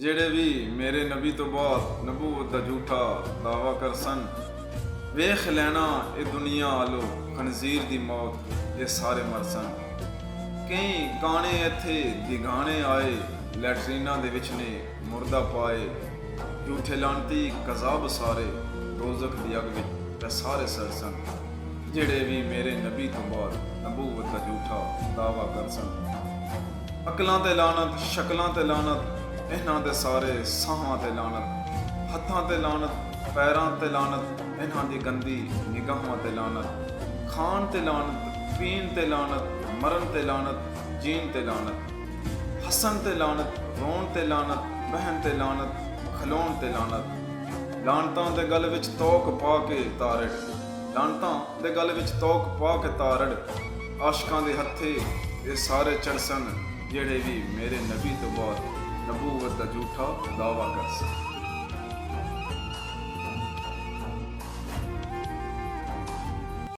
ਜਿਹੜੇ ਵੀ ਮੇਰੇ ਨਬੀ ਤੋਂ ਬਾਅਦ ਨਬੂਵਤ ਦਾ ਝੂਠਾ ਦਾਵਾ ਕਰ ਸਨ, ਵੇਖ ਲੈਣਾ ਇਹ ਦੁਨੀਆ ਆਲੋ ਖਨਜ਼ੀਰ ਦੀ ਮੌਤ ਇਹ ਸਾਰੇ ਮਰ ਸਨ। ਕਈ ਕਾਣੇ ਇੱਥੇ ਦਿਗਾਣੇ ਆਏ, ਲੈਟਰੀਨਾਂ ਦੇ ਵਿੱਚ ਨੇ ਮੁਰਦਾ ਪਾਏ। ਝੂਠੇ ਲਾਂਤੀ ਕਜ਼ਾਬ ਸਾਰੇ ਦੋਜ਼ਖ ਦੀ ਅੱਗ ਵਿੱਚ ਇਹ ਸਾਰੇ ਸੜ ਸਨ। ਜਿਹੜੇ ਵੀ ਮੇਰੇ ਨਬੀ ਤੋਂ ਬਾਅਦ ਨਬੂਵਤ ਦਾ ਝੂਠਾ ਦਾਵਾ ਕਰ ਸਨ। ਅਕਲਾਂ ਤੇ ਲਾਨਤ, ਸ਼ਕਲਾਂ ਤੇ ਲਾਨਤ, ਇਹਨਾਂ ਦੇ ਸਾਰੇ ਸਾਹਾਂ ਤੇ ਲਾਨਤ, ਹੱਥਾਂ ਤੇ ਲਾਨਤ, ਪੈਰਾਂ ਤੇ ਲਾਨਤ, ਇਹਨਾਂ ਦੀ ਗੰਦੀ ਨਿਗਾਹਾਂ ਤੇ ਲਾਨਤ, ਖਾਣ ਤੇ ਲਾਨਤ, ਪੀਣ ਤੇ ਲਾਨਤ, ਮਰਨ ਤੇ ਲਾਨਤ, ਜੀਣ ਤੇ ਲਾਨਤ, ਹੱਸਣ ਤੇ ਲਾਨਤ, ਰੋਣ ਤੇ ਲਾਨਤ, ਬਹਿਣ ਤੇ ਲਾਨਤ, ਖਲੋਣ ਤੇ ਲਾਨਤ। ਲਾਨਤਾਂ ਦੇ ਗਲ ਵਿੱਚ ਤੋਕ ਪਾ ਕੇ ਤਾਰੜ, ਲਾਨਤਾਂ ਦੇ ਗਲ ਵਿੱਚ ਤੋਕ ਪਾ ਕੇ ਤਾਰੜ। ਆਸ਼ਕਾਂ ਦੇ ਹੱਥੇ ਇਹ ਸਾਰੇ ਚੜ ਸਨ, ਜਿਹੜੇ ਵੀ ਮੇਰੇ ਨਬੀ ਤੋਂ ਬਾਅਦ ਨਬੂਵਤ ਦਾ ਝੂਠਾ ਦਾਵਾ ਕਰ ਸਨ।